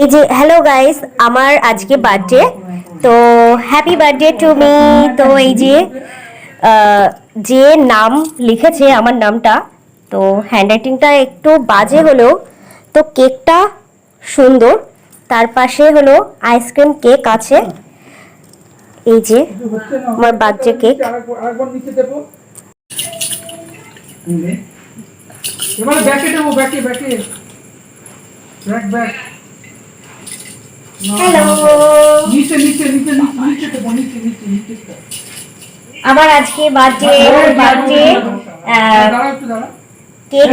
এই যে hello guys, আমার আজকে বার্থডে। তো হ্যাপি বার্থডে টু মি। তো এই যে যে নাম লিখেছে আমার নামটা, তো হ্যান্ডরাইটিংটা একটু বাজে হলেও তো কেকটা সুন্দর। তার পাশে হলো আইসক্রিম কেক আছে। এই যে আমার বার্থডে কেক। এবারে ব্যাকে দেবো, ব্যাকে ব্যাকে ব্যাক ব্যাক। হ্যালো, নিচে নিচে নিচে নিচে দেবো, নিচে নিচে নিচে। আমার আজকে বার্থডে দাঁড়া একটু দাঁড়া। কেক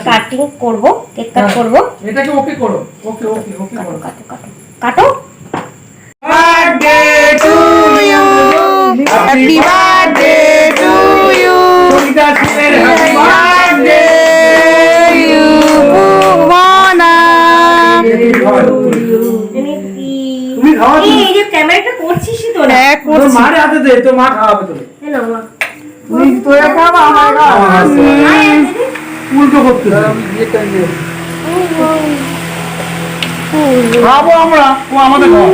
কাটিং করব, কেক কাট করব। এটাকে ওকে করো, ওকে ওকে ওকে কাটো করো। কাটো কাটো কাটো। Birthday to you, happy birthday to you, happy birthday you ভুবনা। তুমি খাওয়া, এই যে ক্যামেরাটা করছিস তো না? হ্যাঁ করছি। তোর মার হাতে দে, তো মা খাওয়াবে তোরে। হ্যালো মা, তুই তোরা খাওয়া, আমার খাওয়া। উল্টো করতে আমি এটা নিয়ে খাবো আমরা, ও আমাদের খাওয়া।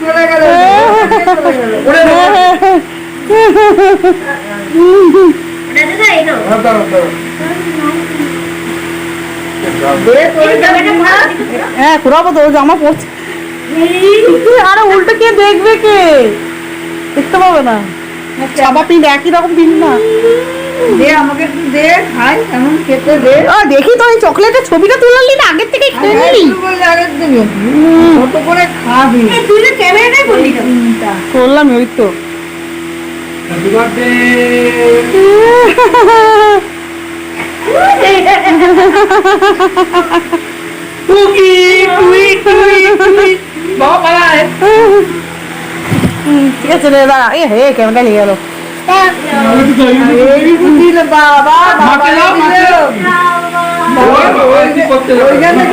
চলে গেল, ওরে দাদা এই নাও। হ্যাঁ ঘুরাবো তো, জামা পড়ছে। আরে উল্টো কে দেখবে, কে দেখতে পাবে না। চাপা পিন একই রকম পিন না। দে আমাকে একটু দে, খাই এমন খেতে দে। দেখি তো এই চকলেটের ছবিটা তুললি না, আগের থেকে খেয়ে নিলি। আগের দিন কত করে খাবি? তুই তো ক্যামেরাটাই করলি না। করলাম ওই তো। Happy birthday. টুকি টুই টুই টুই বাবা পালায়। ঠিক আছে রে, দাঁড়া। এ হে ক্যামেরা নিয়ে গেল। এই বুঝিল বাবা, বাবা মাকে দাও, মাকে দাও। ওইখানে